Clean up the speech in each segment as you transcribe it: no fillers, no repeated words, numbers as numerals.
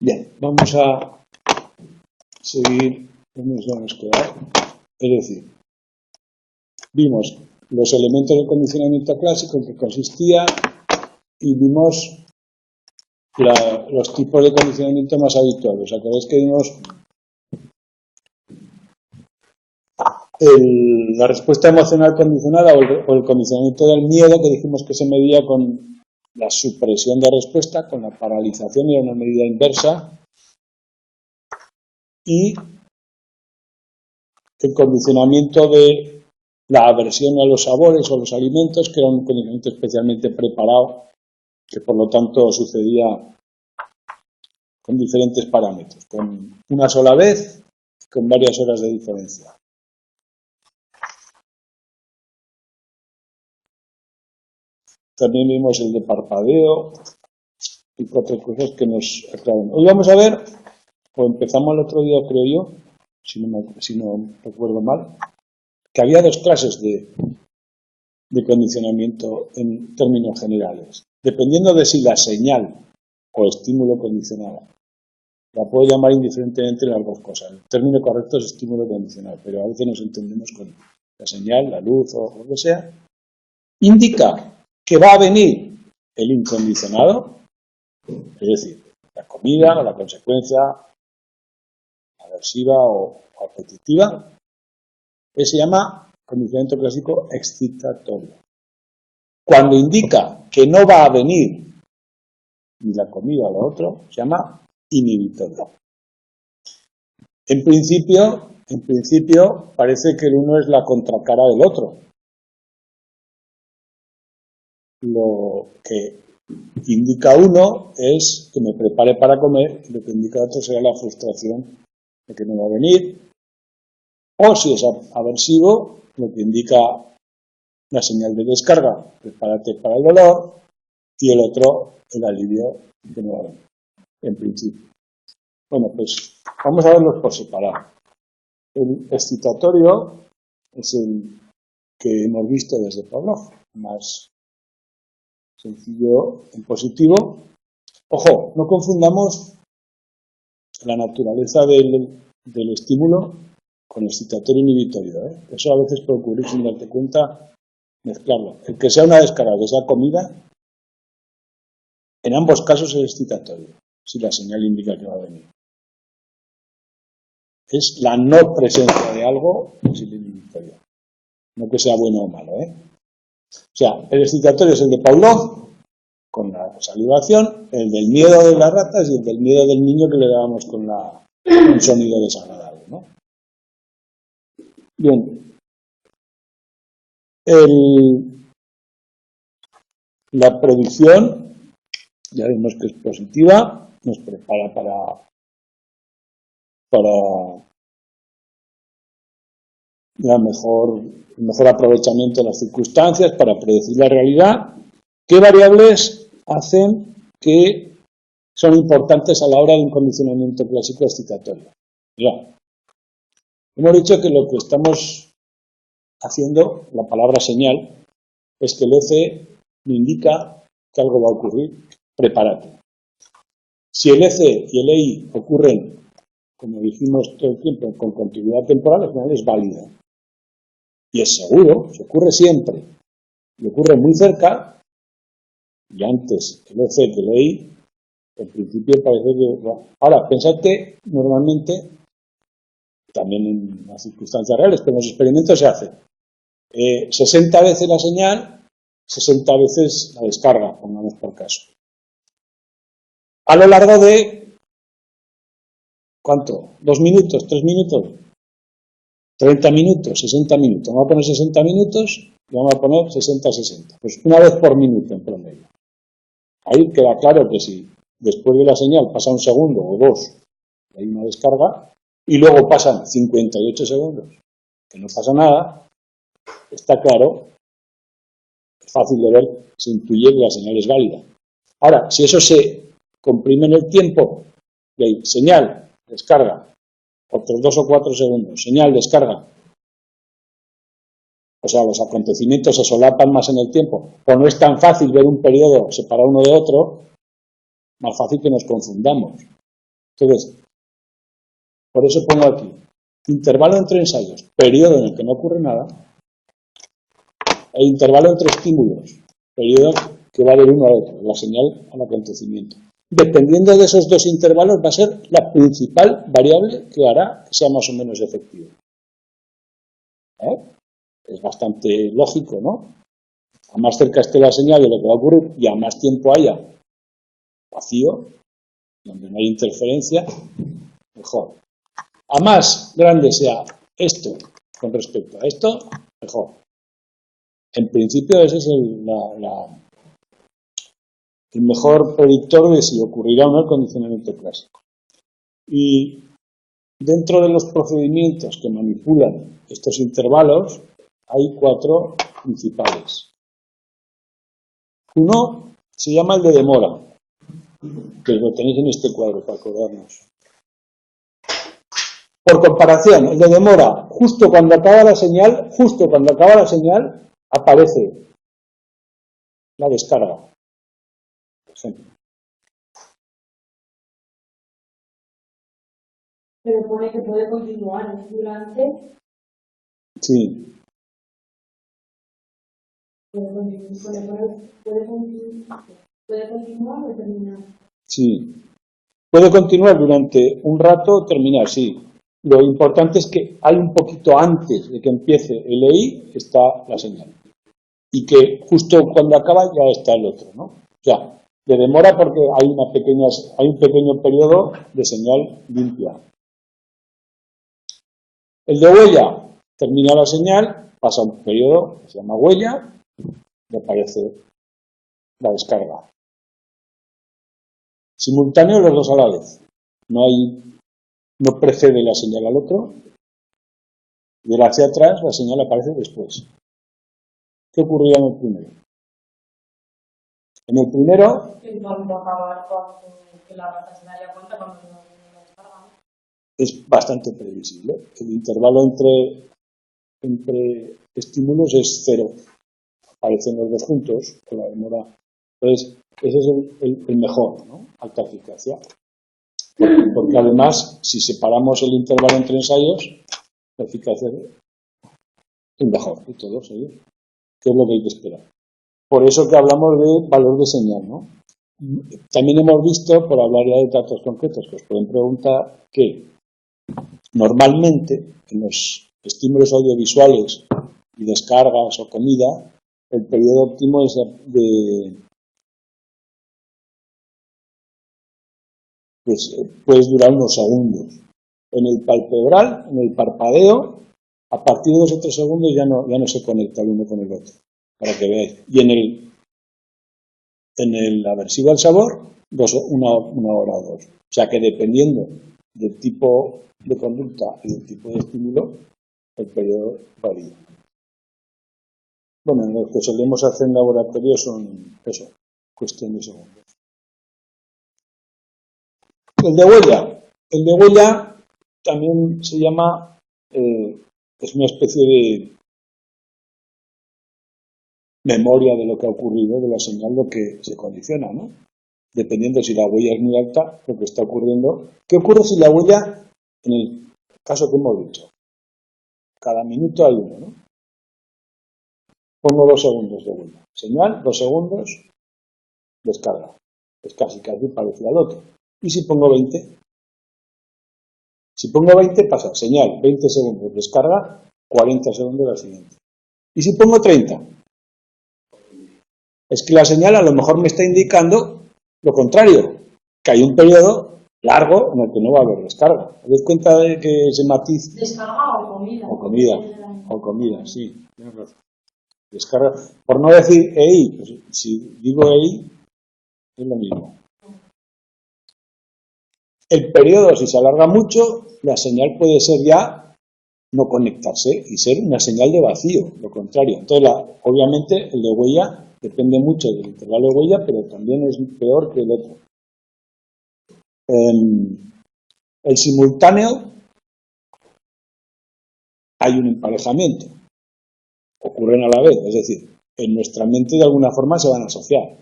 Bien, vamos a seguir donde nos vamos a quedar. Es decir, vimos los elementos del condicionamiento clásico en que consistía y vimos los tipos de condicionamiento más habituales. ¿Acordáis que vimos la respuesta emocional condicionada o el condicionamiento del miedo, que dijimos que se medía con la supresión de respuesta, con la paralización, y era una medida inversa, y el condicionamiento de la aversión a los sabores o los alimentos, que era un condicionamiento especialmente preparado, que por lo tanto sucedía con diferentes parámetros, con una sola vez y con varias horas de diferencia. También vimos el de parpadeo y cuatro cosas que nos aclaran. Hoy vamos a ver, o empezamos el otro día, creo yo, si no recuerdo mal, que había dos clases de condicionamiento en términos generales, dependiendo de si la señal o estímulo condicionada. La puedo llamar indiferentemente las dos cosas. El término correcto es estímulo condicional, pero a veces nos entendemos con la señal, la luz o lo que sea. Indica que va a venir el incondicionado, es decir, la comida o la consecuencia aversiva o apetitiva, que se llama condicionamiento clásico excitatorio. Cuando indica que no va a venir ni la comida o lo otro, se llama inhibitorio. En principio parece que el uno es la contracara del otro. Lo que indica uno es que me prepare para comer, y lo que indica otro será la frustración de que no va a venir. O si es aversivo, lo que indica la señal de descarga, prepárate para el dolor, y el otro, el alivio de no va a venir, en principio. Bueno, pues vamos a verlos por separado. El excitatorio es el que hemos visto desde Pavlov, más sencillo en positivo. Ojo, no confundamos la naturaleza del estímulo con el excitatorio inhibitorio. Eso a veces puede ocurrir sin darte cuenta, mezclarlo. El que sea una descarga, que sea comida, en ambos casos es excitatorio, si la señal indica que va a venir. Es la no presencia de algo, es el inhibitorio. No que sea bueno o malo, O sea, el excitatorio es el de Pavlov, con la salivación, el del miedo de las ratas y el del miedo del niño que le dábamos con un sonido desagradable, ¿no? Bien. La producción, ya vemos que es positiva, nos prepara para el mejor aprovechamiento de las circunstancias, para predecir la realidad. ¿Qué variables hacen que son importantes a la hora de un condicionamiento clásico excitatorio? Mira, hemos dicho que lo que estamos haciendo, la palabra señal, es que el EC me indica que algo va a ocurrir, prepárate. Si el EC y el EI ocurren, como dijimos todo el tiempo, con continuidad temporal, al final es válido. Y es seguro, se ocurre siempre, y ocurre muy cerca, y antes el EC que el EI, en principio parece que... Bueno, ahora, pensad que normalmente, también en las circunstancias reales, pero en los experimentos se hace 60 veces la señal, 60 veces la descarga, pongamos por caso. A lo largo de, ¿cuánto? ¿2 minutos? ¿3 minutos? 30 minutos, 60 minutos. Vamos a poner 60 minutos y vamos a poner 60-60. Pues una vez por minuto en promedio. Ahí queda claro que si después de la señal pasa un segundo o dos, hay una descarga, y luego pasan 58 segundos, que no pasa nada, está claro, es fácil de ver, se intuye que la señal es válida. Ahora, si eso se comprime en el tiempo, y hay señal, descarga, otros 2 o 4 segundos, señal, descarga, o sea, los acontecimientos se solapan más en el tiempo, o no es tan fácil ver un periodo separado uno de otro, más fácil que nos confundamos. Entonces, por eso pongo aquí, intervalo entre ensayos, periodo en el que no ocurre nada, e intervalo entre estímulos, periodo que va del uno al otro, la señal al acontecimiento. Dependiendo de esos dos intervalos va a ser la principal variable que hará que sea más o menos efectivo. Es bastante lógico, ¿no? A más cerca esté la señal de lo que va a ocurrir y a más tiempo haya vacío, donde no hay interferencia, mejor. A más grande sea esto con respecto a esto, mejor. En principio ese es el mejor predictor de si ocurrirá o no el condicionamiento clásico. Y dentro de los procedimientos que manipulan estos intervalos hay 4 principales. Uno se llama el de demora, que lo tenéis en este cuadro para acordarnos. Por comparación, el de demora, justo cuando acaba la señal, aparece la descarga, por ejemplo. Pero pone que puede continuar durante. Sí. Puede continuar o terminar. Sí. Puede continuar durante un rato o terminar, sí. Lo importante es que hay un poquito antes de que empiece el EI está la señal. Y que justo cuando acaba ya está el otro, ¿no? O sea, de demora porque hay un pequeño periodo de señal limpia. El de huella, termina la señal, pasa un periodo que se llama huella, y aparece la descarga. Simultáneo los dos a la vez. No precede la señal al otro, y de hacia atrás la señal aparece después. ¿Qué ocurría en el primero? En el primero es bastante previsible. El intervalo entre estímulos es 0. Aparecen los dos juntos con la demora. Entonces, ese es el mejor, ¿no? Alta eficacia. Porque además, si separamos el intervalo entre ensayos, la eficacia es mejor de todos ellos. ¿Qué es lo que hay que esperar? Por eso que hablamos de valor de señal, ¿no? También hemos visto, por hablar ya de datos concretos, que os pueden preguntar, que normalmente en los estímulos audiovisuales y descargas o comida, el periodo óptimo es puede durar unos segundos. En el palpebral, en el parpadeo, a partir de 2 o 3 segundos ya no se conecta el uno con el otro, para que veáis. Y en el aversivo al sabor, una hora o 2. O sea que dependiendo del tipo de conducta y del tipo de estímulo, el periodo varía. Bueno, lo que solemos hacer en laboratorio son eso, cuestión de segundos. El de huella también se llama, es una especie de memoria de lo que ha ocurrido, de la señal, lo que se condiciona, ¿no? Dependiendo si la huella es muy alta, lo que está ocurriendo. ¿Qué ocurre si la huella, en el caso que hemos dicho, cada minuto hay uno, ¿no? Pongo 2 segundos de huella. Señal, 2 segundos, descarga. Es casi parecido al otro. ¿Y si pongo 20? Si pongo 20 pasa señal, 20 segundos, descarga, 40 segundos la siguiente. ¿Y si pongo 30? Es que la señal a lo mejor me está indicando lo contrario, que hay un periodo largo en el que no va a haber descarga. ¿Te das cuenta de que ese matiz? ¿Descarga o comida? O comida, sí, tienes razón. Descarga. Por no decir EI, pues si digo EI, es lo mismo. El periodo, si se alarga mucho, la señal puede ser ya no conectarse y ser una señal de vacío, lo contrario. Entonces, obviamente, el de huella depende mucho del intervalo de huella, pero también es peor que el otro. El simultáneo, hay un emparejamiento. Ocurren a la vez, es decir, en nuestra mente de alguna forma se van a asociar.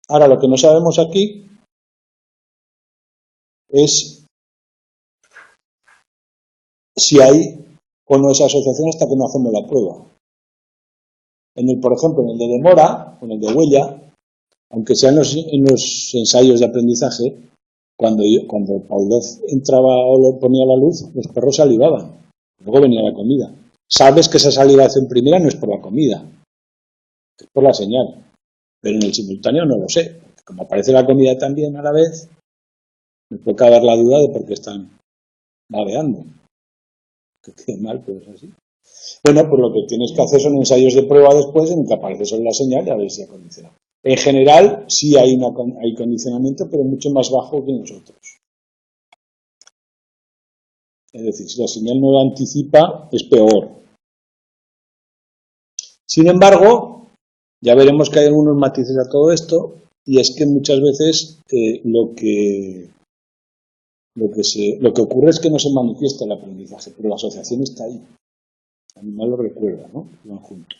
Ahora, lo que no sabemos aquí es si hay o no esa asociación hasta que no hacemos la prueba. Por ejemplo, en el de demora, o en el de huella, aunque sean en los ensayos de aprendizaje, cuando Pavlov entraba o lo ponía a la luz, los perros salivaban. Luego venía la comida. Sabes que esa salivación primera no es por la comida, es por la señal. Pero en el simultáneo no lo sé. Como aparece la comida también a la vez, me puede caber la duda de por qué están babeando. Que quede mal, pero es así. Bueno, pues lo que tienes que hacer son ensayos de prueba después en que aparece solo la señal y a ver si ha condicionado. En general, sí hay condicionamiento, pero mucho más bajo que nosotros. Es decir, si la señal no la anticipa, es peor. Sin embargo, ya veremos que hay algunos matices a todo esto, y es que muchas veces lo que ocurre es que no se manifiesta el aprendizaje, pero la asociación está ahí. El animal lo recuerda, ¿no? Van juntos.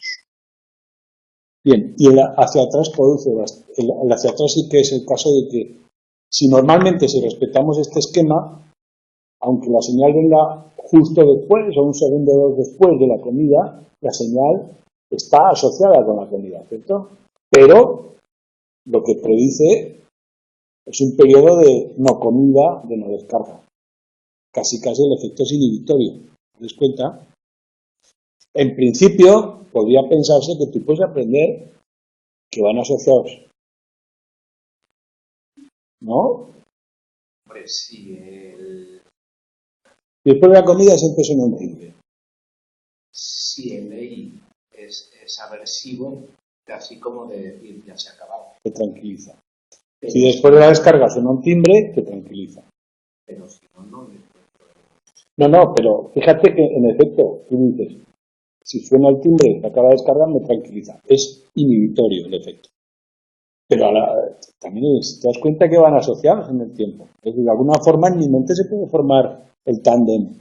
Bien, y hacia atrás produce, el hacia atrás sí que es el caso de que si normalmente si respetamos este esquema, aunque la señal venga justo después o un segundo o dos después de la comida, la señal está asociada con la comida, ¿cierto? Pero lo que predice es un periodo de no comida, de no descarga. Casi el efecto es inhibitorio. ¿Te das cuenta? En principio, podría pensarse que tú puedes aprender que van asociados. ¿No? Hombre, sí, Después de la comida siempre suena un timbre. Si el ley es aversivo, así como de decir, ya se ha acabado. Te tranquiliza. Pero si después de la descarga suena un timbre, te tranquiliza. Pero si no, no. No, pero fíjate que en efecto, tú dices, si suena el timbre y se acaba de descargar, me tranquiliza. Es inhibitorio el efecto. Pero también te das cuenta que van asociados en el tiempo. Es decir, de alguna forma en mi mente se puede formar el tándem.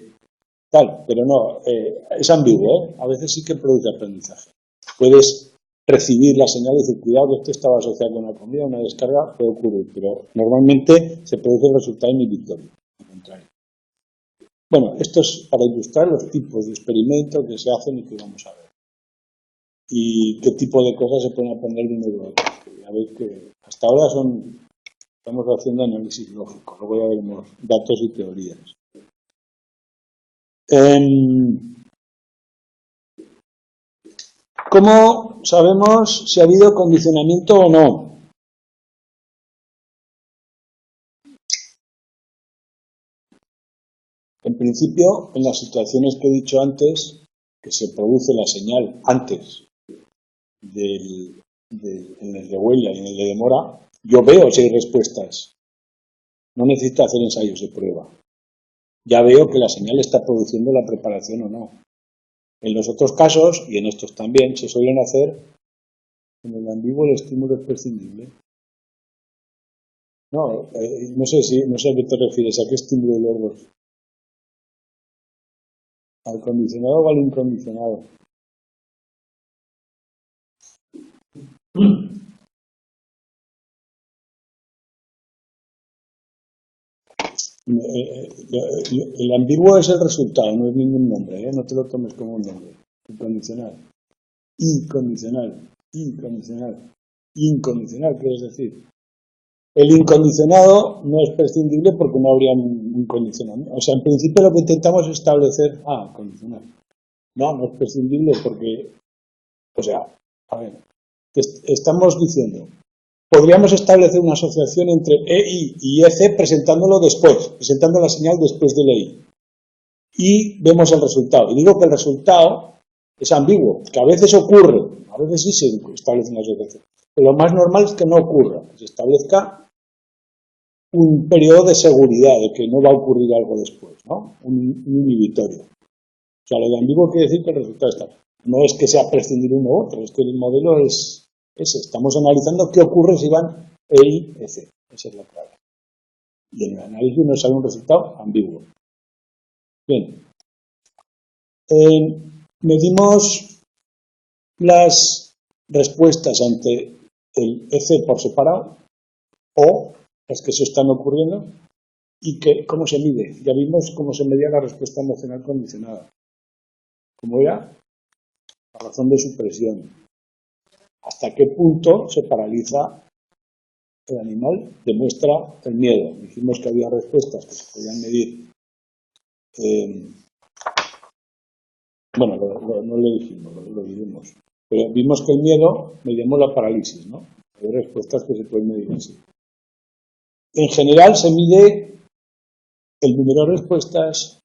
Tal, pero no, es ambiguo, ¿eh? A veces sí que produce aprendizaje. Puedes recibir la señal y decir, cuidado, esto estaba asociado con una comida, una descarga, puede ocurrir, pero normalmente se produce el resultado inhibitorio, al contrario. Bueno, esto es para ilustrar los tipos de experimentos que se hacen y que vamos a ver. Y qué tipo de cosas se pueden aprender de uno y de otro. A ver que hasta ahora estamos haciendo análisis lógico, luego ya veremos datos y teorías. ¿Cómo sabemos si ha habido condicionamiento o no? En principio, en las situaciones que he dicho antes, que se produce la señal antes en el de huella y en el de demora, yo veo si hay respuestas. No necesito hacer ensayos de prueba. Ya veo que la señal está produciendo la preparación o no. En los otros casos, y en estos también, se suelen hacer en el ambiguo el estímulo es prescindible. No, no sé a qué te refieres, ¿a qué estímulo de los dos? ¿Al condicionado o al incondicionado? El ambiguo es el resultado, no es ningún nombre, ¿eh? No te lo tomes como un nombre. Incondicional. Incondicional. Incondicional. Incondicional, ¿quieres decir? El incondicionado no es prescindible porque no habría un condicionamiento. O sea, en principio lo que intentamos es establecer... condicional. No es prescindible porque... O sea, a ver, estamos diciendo... Podríamos establecer una asociación entre EI y EC presentándolo después, presentando la señal después del EI. Y vemos el resultado. Y digo que el resultado es ambiguo, que a veces ocurre, a veces sí se establece una asociación. Pero lo más normal es que no ocurra, que se establezca un periodo de seguridad de que no va a ocurrir algo después, ¿no? Un inhibitorio. O sea, lo de ambiguo quiere decir que el resultado está. No es que sea prescindir uno u otro, es que el modelo es ese. Estamos analizando qué ocurre si van E y EC. Esa es la clave. Y en el análisis nos sale un resultado ambiguo. Bien. Medimos las respuestas ante el EC por separado o las que se están ocurriendo ¿Y cómo se mide? Ya vimos cómo se medía la respuesta emocional condicionada. ¿Cómo era? La razón de supresión. ¿Hasta qué punto se paraliza el animal? Demuestra el miedo. Dijimos que había respuestas que se podían medir. Bueno, no lo dijimos, lo vimos. Pero vimos que el miedo medimos la parálisis, ¿no? Hay respuestas que se pueden medir así. En general se mide el número de respuestas,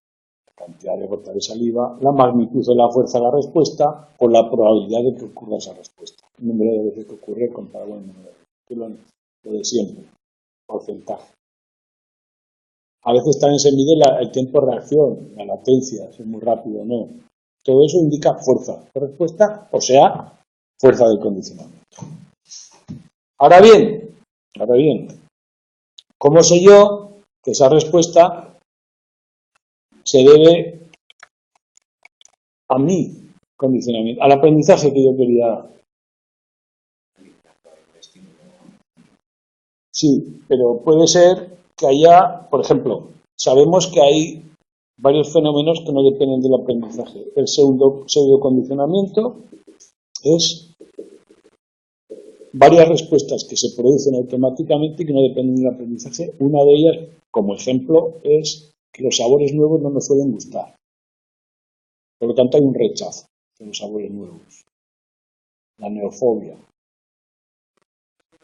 la cantidad de gotas de saliva, la magnitud de la fuerza de la respuesta o la probabilidad de que ocurra esa respuesta. El número de veces que ocurre comparado con el número de veces. Lo de siempre, porcentaje. A veces también se mide el tiempo de reacción, la latencia, si es muy rápido o no. Todo eso indica fuerza de respuesta, o sea, fuerza del condicionamiento. Ahora bien, ¿cómo sé yo que esa respuesta se debe a mi condicionamiento, al aprendizaje que yo quería? Sí, pero puede ser que haya, por ejemplo, sabemos que hay varios fenómenos que no dependen del aprendizaje. El pseudocondicionamiento es varias respuestas que se producen automáticamente y que no dependen del aprendizaje. Una de ellas, como ejemplo, es que los sabores nuevos no nos suelen gustar. Por lo tanto, hay un rechazo de los sabores nuevos. La neofobia.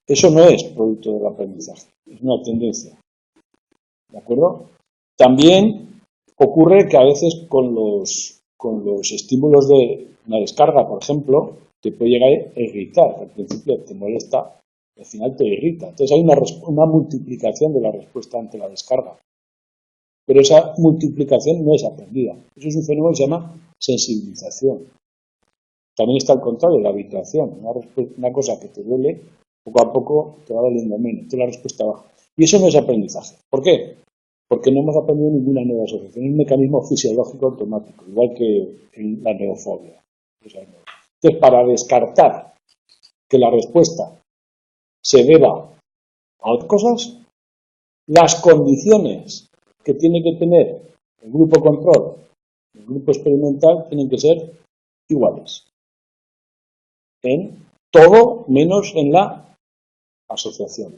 Eso no es producto del aprendizaje, es una tendencia. ¿De acuerdo? También ocurre que a veces con los estímulos de una descarga, por ejemplo, te puede llegar a irritar. Al principio te molesta, al final te irrita. Entonces hay una multiplicación de la respuesta ante la descarga. Pero esa multiplicación no es aprendida. Eso es un fenómeno que se llama sensibilización. También está al contrario, la habituación. Una cosa que te duele, poco a poco te va doliendo menos. Entonces la respuesta baja. Y eso no es aprendizaje. ¿Por qué? Porque no hemos aprendido ninguna nueva asociación. Es un mecanismo fisiológico automático, igual que la neofobia. Entonces, para descartar que la respuesta se deba a otras cosas, las condiciones que tiene que tener el grupo control, el grupo experimental, tienen que ser iguales. En todo menos en la asociación.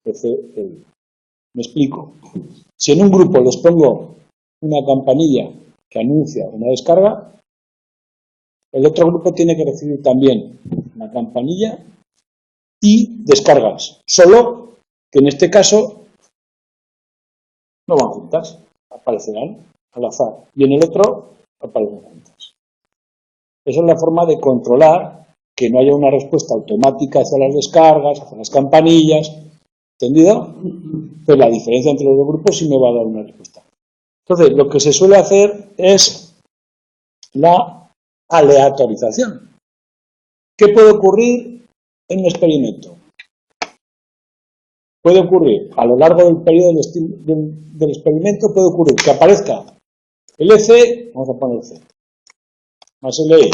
Me explico. Si en un grupo les pongo una campanilla que anuncia una descarga, el otro grupo tiene que recibir también una campanilla y descargas. Solo que en este caso no van juntas, aparecerán al azar. Y en el otro aparecen juntas. Esa es la forma de controlar que no haya una respuesta automática hacia las descargas, hacia las campanillas. ¿Entendido? Pues la diferencia entre los dos grupos sí me va a dar una respuesta. Entonces, lo que se suele hacer es la aleatorización. ¿Qué puede ocurrir en un experimento? Puede ocurrir, a lo largo del periodo del experimento, puede ocurrir que aparezca el EC, vamos a poner C, más el E,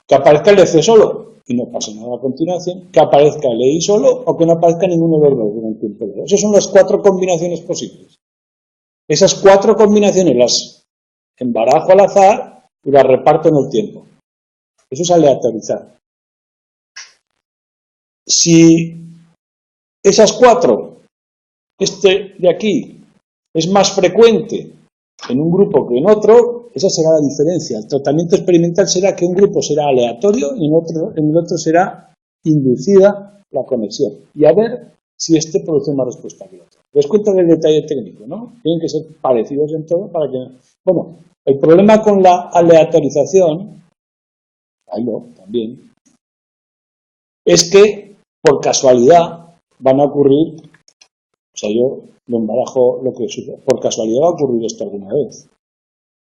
que aparezca el EC solo y no pase nada a continuación, que aparezca el EI solo o que no aparezca ninguno de los dos durante un periodo. Esas son las 4 combinaciones posibles. Esas 4 combinaciones las embarajo al azar y las reparto en el tiempo. Eso es aleatorizar. Si esas 4, este de aquí, es más frecuente en un grupo que en otro, esa será la diferencia. El tratamiento experimental será que un grupo será aleatorio y en el otro será inducida la conexión. Y a ver si este produce más respuesta que el otro. Les cuento el detalle técnico, ¿no? Tienen que ser parecidos en todo para que... Bueno, el problema con la aleatorización, también, es que por casualidad van a ocurrir, o sea, yo lo embarajo lo que sucede, por casualidad va a ocurrir esto alguna vez.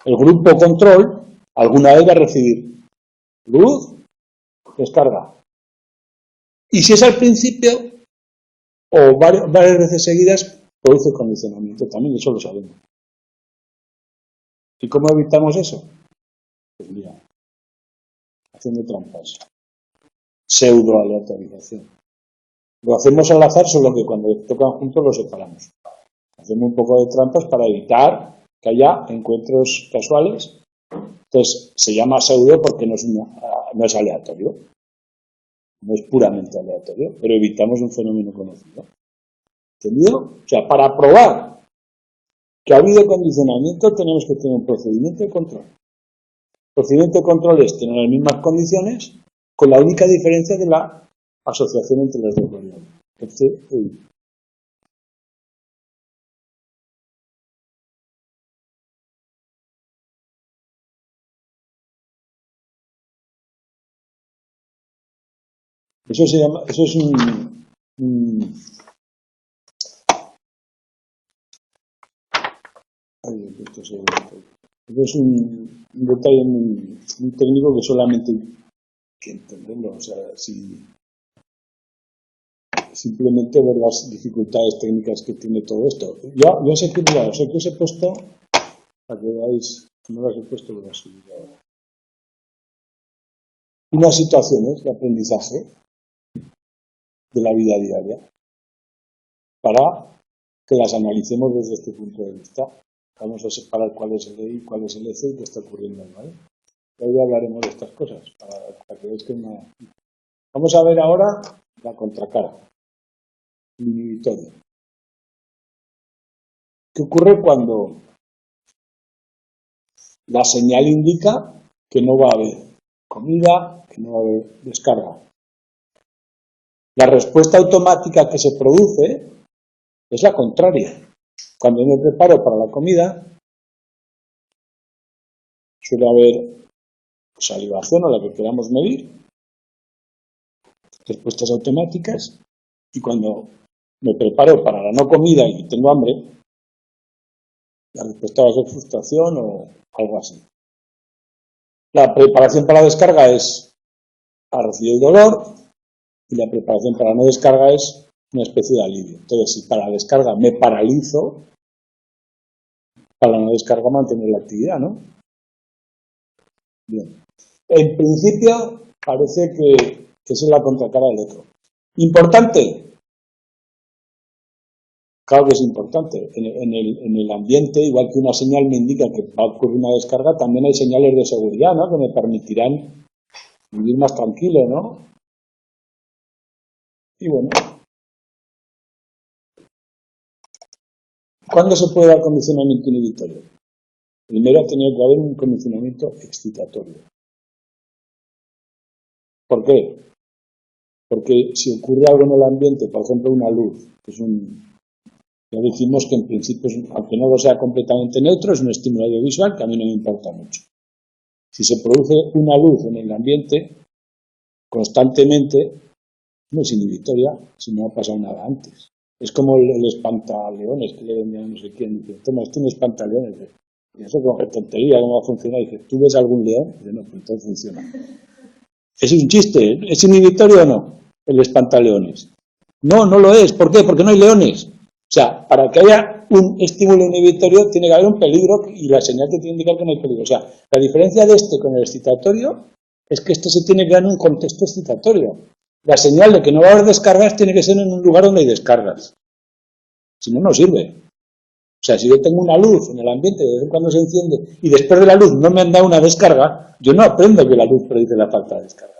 El grupo control alguna vez va a recibir luz, descarga. Y si es al principio o varias veces seguidas, produce condicionamiento también, eso lo sabemos. ¿Y cómo evitamos eso? Pues mira, haciendo trampas. Pseudo-aleatorización. Lo hacemos al azar, solo que cuando tocan juntos los separamos. Hacemos un poco de trampas para evitar que haya encuentros casuales. Entonces, se llama pseudo porque no es aleatorio. No es puramente aleatorio, pero evitamos un fenómeno conocido. ¿Entendido? O sea, para probar que ha habido condicionamiento tenemos que tener un procedimiento de control. El procedimiento de control es tener las mismas condiciones con la única diferencia de la asociación entre las dos variables. El C e I. Eso se llama, eso es eso es un detalle muy técnico que solamente hay que entenderlo. O sea, si simplemente ver las dificultades técnicas que tiene todo esto. Yo sé que, mira, sé que os he puesto, para que veáis, no las he puesto, pero las he subido ahora. Unas situaciones de aprendizaje de la vida diaria para que las analicemos desde este punto de vista. Vamos a separar cuál es el EI, cuál es el EC y qué está ocurriendo ahí, ¿vale? Hoy hablaremos de estas cosas, para que veáis que no... Vamos a ver ahora la contracara, el inhibitorio. ¿Qué ocurre cuando la señal indica que no va a haber comida, que no va a haber descarga? La respuesta automática que se produce es la contraria. Cuando me preparo para la comida, suele haber salivación o la que queramos medir, respuestas automáticas, y cuando me preparo para la no comida y tengo hambre, la respuesta va a ser frustración o algo así. La preparación para la descarga es a recibir el dolor y la preparación para la no descarga es una especie de alivio. Entonces, si para la descarga me paralizo, para la no descarga mantener la actividad, ¿no? Bien. En principio, parece que esa es la contracara del otro. ¿Importante? Claro que es importante. En el ambiente, igual que una señal me indica que va a ocurrir una descarga, también hay señales de seguridad, ¿no? Que me permitirán vivir más tranquilo, ¿no? Y bueno, ¿cuándo se puede dar condicionamiento inhibitorio? Primero tiene que haber un condicionamiento excitatorio. ¿Por qué? Porque si ocurre algo en el ambiente, por ejemplo una luz, que es ya decimos que en principio, aunque no lo sea completamente neutro, es un estímulo audiovisual que a mí no me importa mucho. Si se produce una luz en el ambiente constantemente, no es inhibitoria si no ha pasado nada antes. Es como el espantaleones que le vendían no sé quién, dice, toma, este no es espantaleones. Y eso con tontería, ¿cómo va a funcionar? Y dice, ¿tú ves algún león? Y dice, no, pues entonces funciona. Es un chiste, ¿es inhibitorio o no? El espantaleones. No, no lo es. ¿Por qué? Porque no hay leones. O sea, para que haya un estímulo inhibitorio tiene que haber un peligro y la señal te tiene que indicar que no hay peligro. O sea, la diferencia de este con el excitatorio es que este se tiene que dar en un contexto excitatorio. La señal de que no va a haber descargas tiene que ser en un lugar donde hay descargas. Si no, no sirve. O sea, si yo tengo una luz en el ambiente, de vez en cuando se enciende, y después de la luz no me han dado una descarga, yo no aprendo que la luz predice la falta de descargas.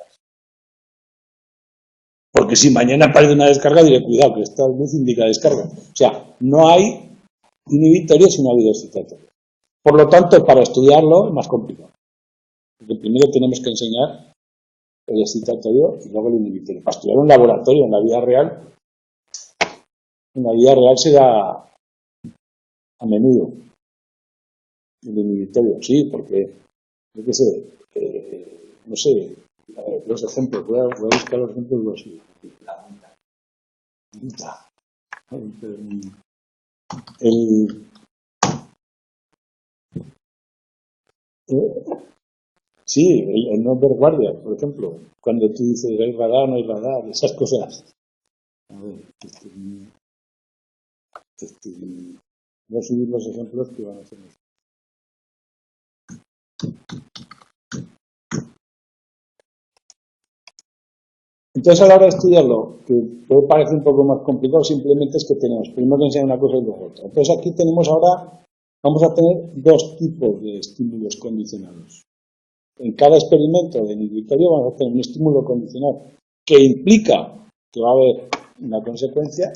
Porque si mañana aparece una descarga, diré, cuidado, que esta luz indica descarga. O sea, no hay inhibitorio si no ha habido excitatorio. Por lo tanto, para estudiarlo es más complicado. Porque primero tenemos que enseñar el excitatorio y luego el inhibitorio. Para estudiar un laboratorio en la vida real se da a menudo el inhibitorio, sí, porque, yo qué sé, no sé, los ejemplos, voy a buscar los ejemplos de los sí, el no ver guardia, por ejemplo, cuando tú dices hay radar, no hay radar, esas cosas. A ver, voy a subir los ejemplos que van a hacer. Entonces, a la hora de estudiarlo, que puede parecer un poco más complicado, simplemente es que primero que enseñar una cosa y luego otra. Entonces, aquí tenemos ahora, vamos a tener dos tipos de estímulos condicionados. En cada experimento de inhibitorio vamos a tener un estímulo condicional que implica que va a haber una consecuencia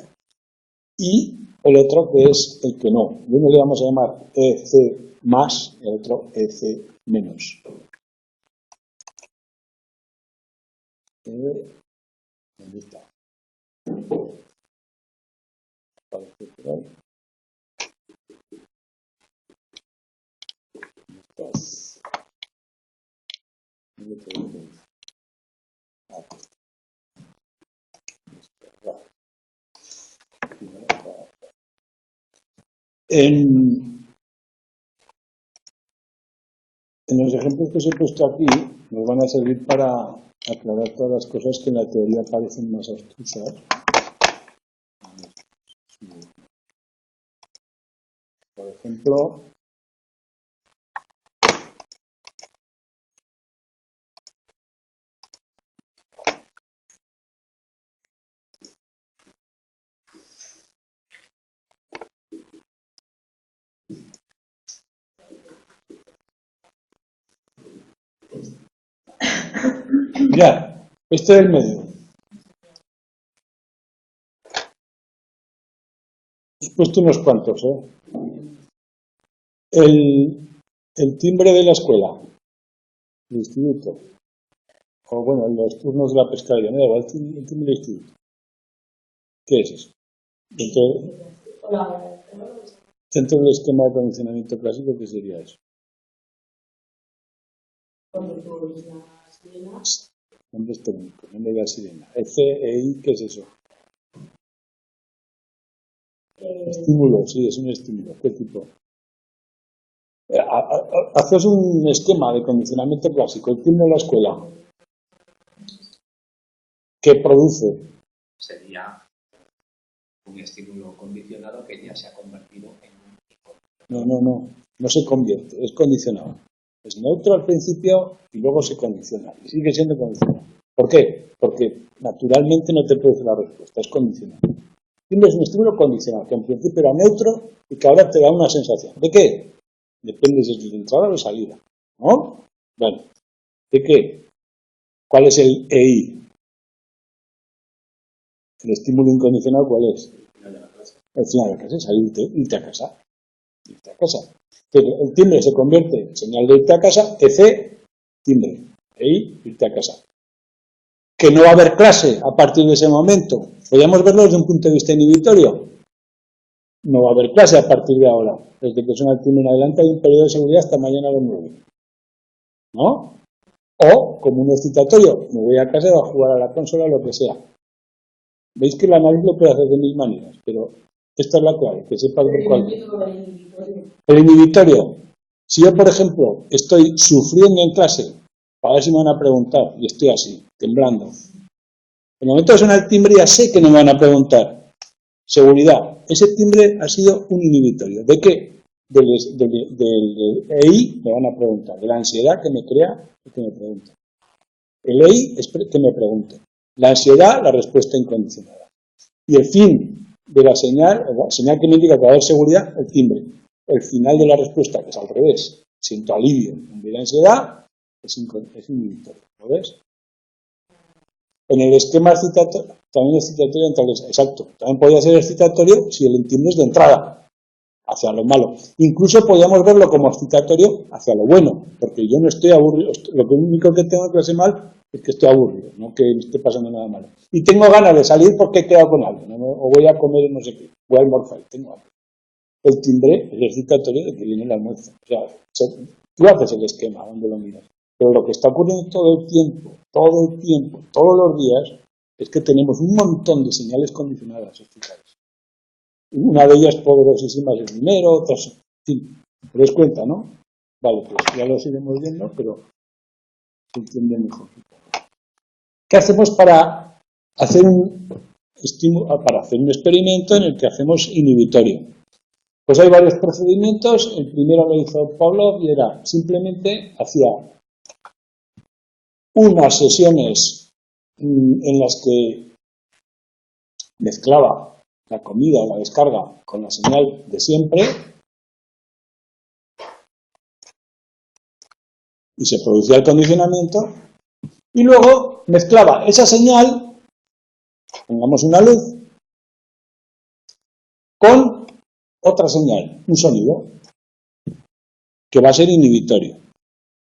y el otro que es el que no. Uno le vamos a llamar EC más y el otro EC menos. ¿Dónde está? Aparece por ahí. ¿Estás? ¿Dónde te digo? Aquí. En los ejemplos que os he puesto aquí nos van a servir para aclarar todas las cosas que en la teoría parecen más abstrusas. Por ejemplo, ya, este del medio. He puesto unos cuantos, El timbre de la escuela, el instituto, o bueno, los turnos de la pescadería, ¿no? El timbre del instituto. ¿Qué es eso? Dentro del esquema de condicionamiento clásico, ¿qué sería eso? Nombres técnicos, nombre de la sirena. EI, ¿qué es eso? Estímulo, sí, es un estímulo. ¿Qué tipo? Haces un esquema de condicionamiento clásico, el timbre de la escuela. ¿Qué produce? Sería un estímulo condicionado que ya se ha convertido en No se convierte, es condicionado. Es neutro al principio y luego se condiciona. Y sigue siendo condicionado. ¿Por qué? Porque naturalmente no te produce la respuesta, es condicionado. Tienes un estímulo condicionado, que en principio era neutro y que ahora te da una sensación. ¿De qué? Depende si es de entrada o de salida. ¿No? Bueno, ¿de qué? ¿Cuál es el EI? El estímulo incondicionado, ¿cuál es? El final de la clase, irte a casa. Irte a casa. Entonces, el timbre se convierte en señal de irte a casa, EC, timbre. EI, irte a casa. Que no va a haber clase a partir de ese momento. ¿Podríamos verlo desde un punto de vista inhibitorio? No va a haber clase a partir de ahora. Desde que suena el timbre en adelante hay un periodo de seguridad hasta mañana a las 9. ¿No? O, como un excitatorio, me voy a casa y voy a jugar a la consola, lo que sea. Veis que el análisis lo puede hacer de mil maneras, pero esta es la clave, que sepa cuál. El inhibitorio. Si yo, por ejemplo, estoy sufriendo en clase, para ver si me van a preguntar, y estoy así, temblando. En el momento de sonar el timbre ya sé que no me van a preguntar. Seguridad. Ese timbre ha sido un inhibitorio. ¿De qué? Del EI me van a preguntar. De la ansiedad que me crea que me pregunten. El EI es que me pregunten. La ansiedad, la respuesta incondicionada. Y el fin de la señal que me indica que va a haber seguridad, el timbre. El final de la respuesta, que es al revés, siento alivio. De la ansiedad, es inhibitorio. ¿Lo ves? En el esquema excitatorio, también excitatorio entonces, exacto. También podría ser excitatorio si el timbre es de entrada, hacia lo malo. Incluso podríamos verlo como excitatorio hacia lo bueno, porque yo no estoy aburrido. Lo único que tengo que hacer mal es que estoy aburrido, no que me esté pasando nada malo. Y tengo ganas de salir porque he quedado con alguien, o voy a comer no sé qué, voy a almorzar, tengo hambre. El timbre es excitatorio de que viene el almuerzo. O sea, tú haces el esquema donde lo miras. Pero lo que está ocurriendo todo el tiempo, todos los días, es que tenemos un montón de señales condicionadas excitadas. Una de ellas poderosísima es el dinero, otras, en fin, ¿te das cuenta, no? Vale, pues ya lo iremos viendo, pero se entiende mejor. ¿Qué hacemos para hacer un experimento en el que hacemos inhibitorio? Pues hay varios procedimientos. El primero lo hizo Pavlov y era simplemente hacía unas sesiones en las que mezclaba la comida o la descarga con la señal de siempre y se producía el condicionamiento, y luego mezclaba esa señal, pongamos una luz, con otra señal, un sonido, que va a ser inhibitorio.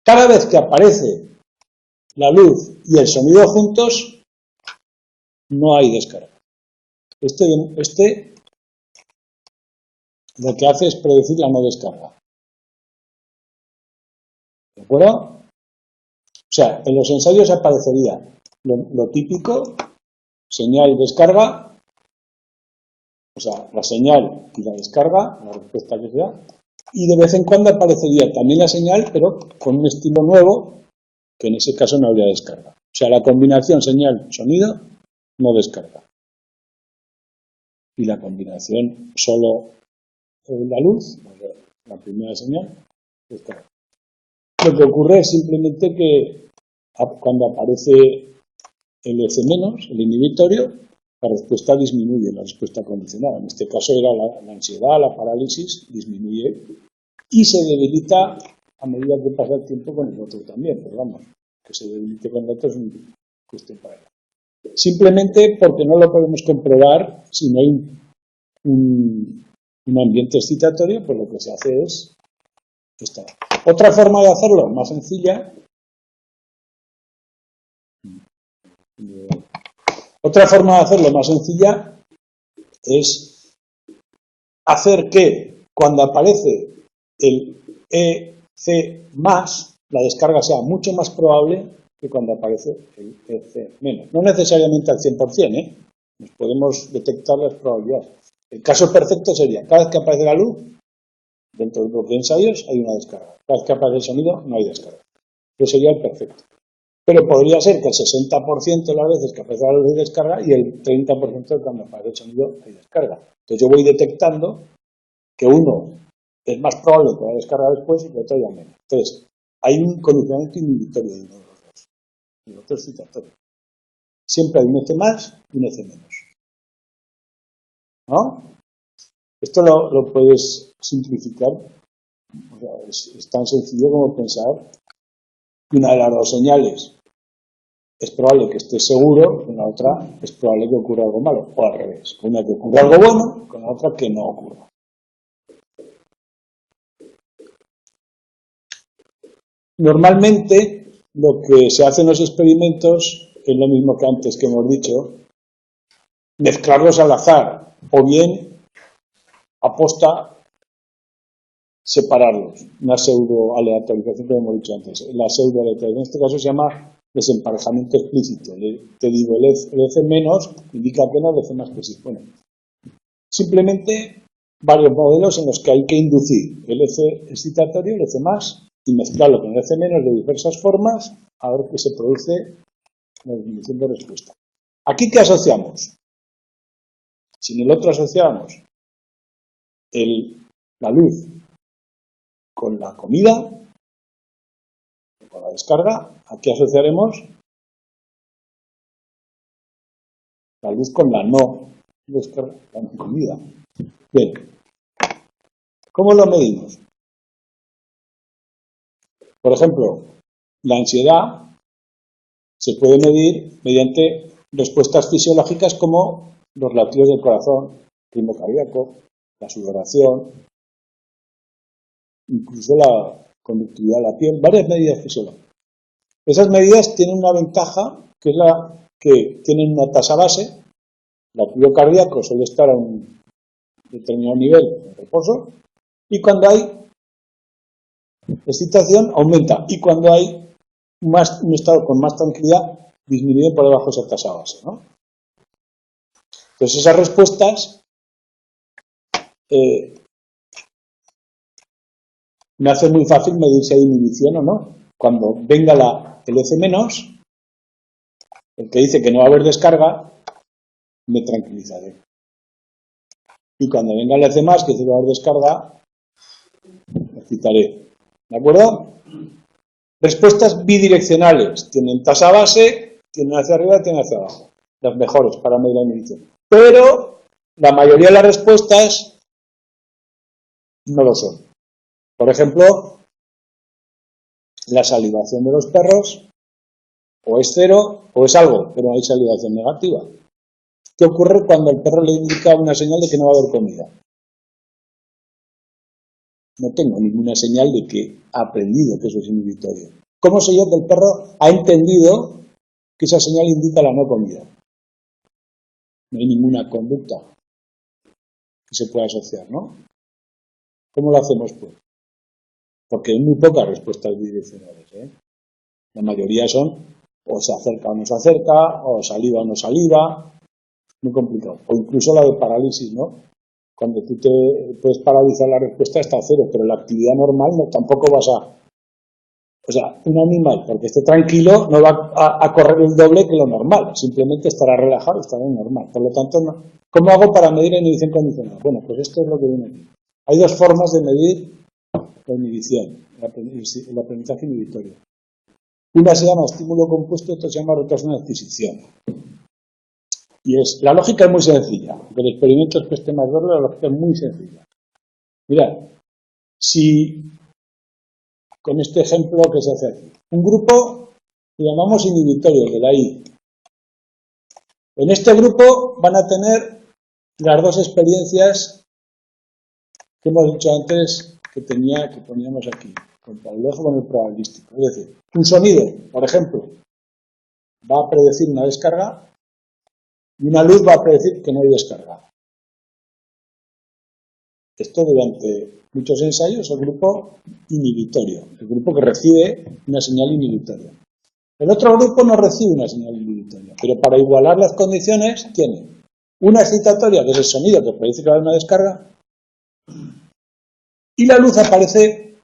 Cada vez que aparece la luz y el sonido juntos, no hay descarga. Este lo que hace es predecir la no descarga. ¿De acuerdo? O sea, en los ensayos aparecería lo típico, señal descarga, o sea, la señal y la descarga, la respuesta que sea, y de vez en cuando aparecería también la señal, pero con un estilo nuevo, que en ese caso no habría descarga. O sea, la combinación señal-sonido no descarga. Y la combinación solo la luz, la primera señal, descarga. Lo que ocurre es simplemente que cuando aparece el EC-, el inhibitorio, la respuesta disminuye, la respuesta condicionada. En este caso era la ansiedad, la parálisis, disminuye y se debilita a medida que pasa el tiempo con el otro también. Pero vamos, que se debilite con el otro es una cuestión para ella. Simplemente porque no lo podemos comprobar si no hay un ambiente excitatorio, pues lo que se hace es esta. Otra forma de hacerlo, más sencilla, es hacer que cuando aparece el EC+, la descarga sea mucho más probable que cuando aparece el EC-. No necesariamente al 100%, Nos podemos detectar las probabilidades. El caso perfecto sería, cada vez que aparece la luz, dentro de los ensayos hay una descarga. Cada vez que aparece el sonido, no hay descarga. Eso sería el perfecto. Pero podría ser que el 60% de las veces que aparece la luz hay descarga y el 30% de cuando aparece el sonido hay descarga. Entonces yo voy detectando que uno es más probable que haya descarga después y que otro ya menos. Entonces, hay un condicionamiento inhibitorio de uno de los dos. El otro es excitatorio. Siempre hay un EC más y un EC menos. ¿No? Esto lo puedes simplificar. O sea, es tan sencillo como pensar que una de las dos señales es probable que esté seguro, con la otra es probable que ocurra algo malo, o al revés, con una que ocurra algo bueno, con la otra que no ocurra. Normalmente lo que se hace en los experimentos es lo mismo que antes que hemos dicho, mezclarlos al azar, o bien aposta separarlos, una pseudo-aleatorización que hemos dicho antes. La pseudo-aleatorización en este caso se llama desemparejamiento explícito. Te digo, el EC menos indica que no, el EC más que sí. Bueno, simplemente varios modelos en los que hay que inducir el EC excitatorio, el EC más, y mezclarlo con el EC menos de diversas formas a ver qué se produce la disminución de respuesta. ¿Aquí qué asociamos? Si en el otro asociábamos la luz con la comida, con la descarga, aquí asociaremos la luz con la no descarga, la no comida. Bien, ¿cómo lo medimos? Por ejemplo, la ansiedad se puede medir mediante respuestas fisiológicas como los latidos del corazón, ritmo cardíaco, la sudoración, incluso la conductividad de la piel, varias medidas fisiológicas. Esas medidas tienen una ventaja, que es la que tienen una tasa base. El latido cardíaco suele estar a un determinado nivel de reposo y cuando hay excitación aumenta y cuando hay un estado con más tranquilidad disminuye por debajo de esa tasa base, ¿no? Entonces esas respuestas me hace muy fácil medir si hay inhibición o no. Cuando venga el EC menos, el que dice que no va a haber descarga, me tranquilizaré. Y cuando venga el EC más, que dice que va a haber descarga, me excitaré. ¿De acuerdo? Respuestas bidireccionales. Tienen tasa base, Tienen hacia arriba, tienen hacia abajo. Las mejores para medir la inhibición. Pero la mayoría de las respuestas no lo son. Por ejemplo, la salivación de los perros o es cero o es algo, pero no hay salivación negativa. ¿Qué ocurre cuando el perro le indica una señal de que no va a haber comida? No tengo ninguna señal de que ha aprendido que eso es inhibitorio. ¿Cómo sé yo que el perro ha entendido que esa señal indica la no comida? No hay ninguna conducta que se pueda asociar, ¿no? ¿Cómo lo hacemos, pues? Porque hay muy pocas respuestas bidireccionales, ¿eh? La mayoría son o se acerca o no se acerca, o saliva o no saliva, muy complicado. O incluso la de parálisis, ¿no? Cuando tú te puedes paralizar la respuesta hasta cero, pero la actividad normal no, tampoco vas a... O sea, un animal, porque esté tranquilo, no va a correr el doble que lo normal, simplemente estará relajado, estará normal. Por lo tanto, no. ¿Cómo hago para medir la inhibición condicional? Bueno, pues esto es lo que viene aquí. Hay dos formas de medir la inhibición, el aprendizaje inhibitorio. Una se llama estímulo compuesto y otra se llama retorsión de adquisición. Y la lógica es muy sencilla. Aunque el experimento es que esté más verde, la lógica es muy sencilla. Mirad, si con este ejemplo que se hace aquí, un grupo lo llamamos inhibitorio, de la I. En este grupo van a tener las dos experiencias que hemos dicho antes que poníamos aquí, contrarreloj con el probabilístico. Es decir, un sonido, por ejemplo, va a predecir una descarga y una luz va a predecir que no hay descarga. Esto durante muchos ensayos el grupo inhibitorio, el grupo que recibe una señal inhibitoria. El otro grupo no recibe una señal inhibitoria, pero para igualar las condiciones tiene una excitatoria, que es el sonido que predice que va a haber una descarga, y la luz aparece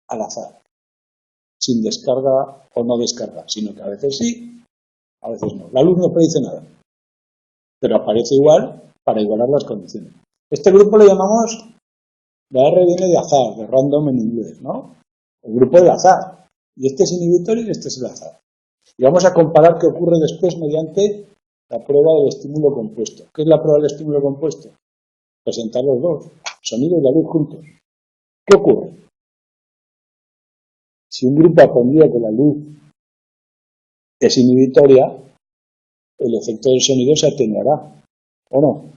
al azar, sin descarga o no descarga, sino que a veces sí, a veces no. La luz no predice nada, pero aparece igual para igualar las condiciones. Este grupo lo llamamos, la R viene de azar, de random en inglés, ¿no? El grupo del azar. Y este es inhibitorio y este es el azar. Y vamos a comparar qué ocurre después mediante la prueba del estímulo compuesto. ¿Qué es la prueba del estímulo compuesto? Presentar los dos, sonido y la luz juntos. ¿Qué ocurre? Si un grupo aprendido que la luz es inhibitoria, el efecto del sonido se atenuará, ¿o no?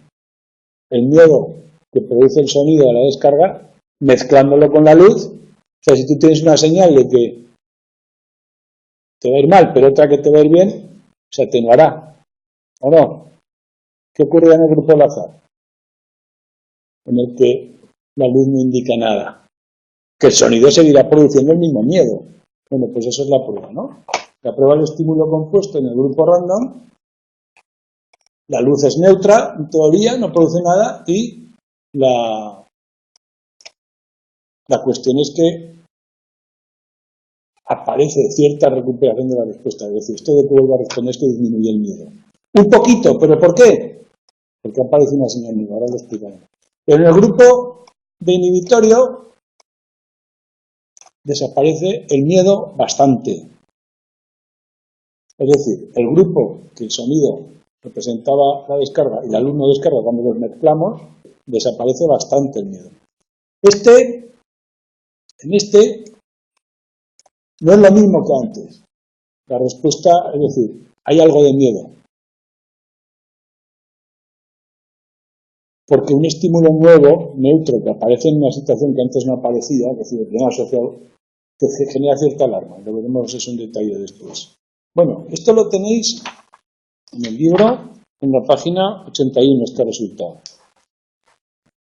El miedo que produce el sonido a la descarga, mezclándolo con la luz, o sea, si tú tienes una señal de que te va a ir mal, pero otra que te va a ir bien, se atenuará, ¿o no? ¿Qué ocurre en el grupo del azar? En el que la luz no indica nada, que el sonido seguirá produciendo el mismo miedo. Bueno, pues eso es la prueba, ¿no? La prueba del estímulo compuesto en el grupo random, la luz es neutra, todavía no produce nada y la cuestión es que aparece cierta recuperación de la respuesta. Es decir, esto de que vuelva a responder es que disminuye el miedo. Un poquito, ¿pero por qué? Porque aparece una señal negativa, ahora lo explicaré. Pero en el grupo de inhibitorio desaparece el miedo bastante. Es decir, el grupo que el sonido representaba la descarga y la luz no descarga cuando los mezclamos, desaparece bastante el miedo. En este no es lo mismo que antes. La respuesta, es decir, hay algo de miedo. Porque un estímulo nuevo, neutro, que aparece en una situación que antes no aparecía, es decir, que no asociado, que genera cierta alarma. Lo veremos eso en detalle después. Bueno, esto lo tenéis en el libro, en la página 81, este resultado.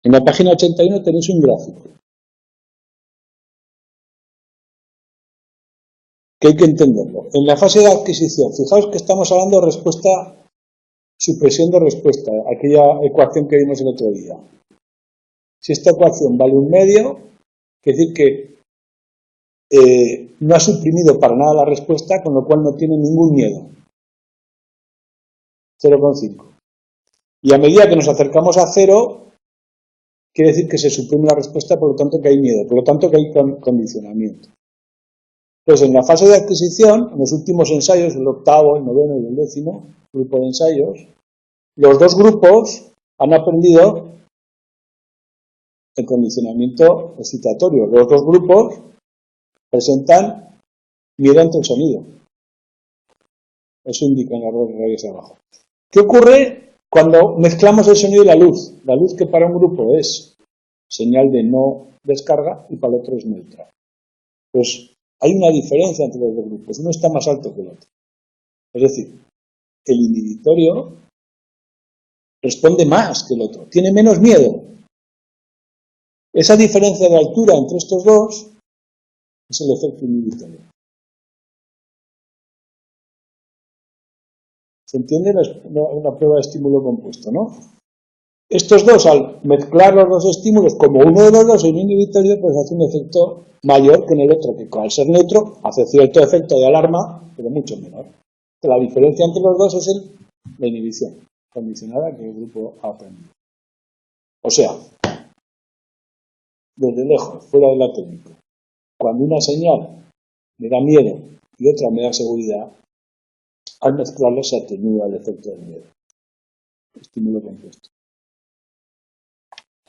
En la página 81 tenéis un gráfico. Que hay que entenderlo. En la fase de adquisición, fijaos que estamos hablando de respuesta, supresión de respuesta, aquella ecuación que vimos el otro día. Si esta ecuación vale un medio, quiere decir que no ha suprimido para nada la respuesta, con lo cual no tiene ningún miedo. 0,5. Y a medida que nos acercamos a 0, quiere decir que se suprime la respuesta, por lo tanto que hay miedo, por lo tanto que hay condicionamiento. Entonces, en la fase de adquisición, en los últimos ensayos, el octavo, el noveno y el 10º grupo de ensayos, los dos grupos han aprendido el condicionamiento excitatorio. Los dos grupos presentan miedo ante el sonido. Eso indica en las dos rayas abajo. ¿Qué ocurre cuando mezclamos el sonido y la luz? La luz, que para un grupo es señal de no descarga y para el otro es neutra. Pues hay una diferencia entre los dos grupos. Uno está más alto que el otro. Es decir, el inhibitorio responde más que el otro. Tiene menos miedo. Esa diferencia de altura entre estos dos es el efecto inhibitorio. ¿Se entiende la prueba de estímulo compuesto, no? Estos dos, al mezclar los dos estímulos, como uno de los dos es un inhibitorio, pues hace un efecto mayor que en el otro, que al ser neutro hace cierto efecto de alarma, pero mucho menor. La diferencia entre los dos es la inhibición condicionada que el grupo ha aprendido. O sea, desde lejos, fuera de la técnica, cuando una señal me da miedo y otra me da seguridad, al mezclarlos se atenúa el efecto del miedo. Estímulo compuesto.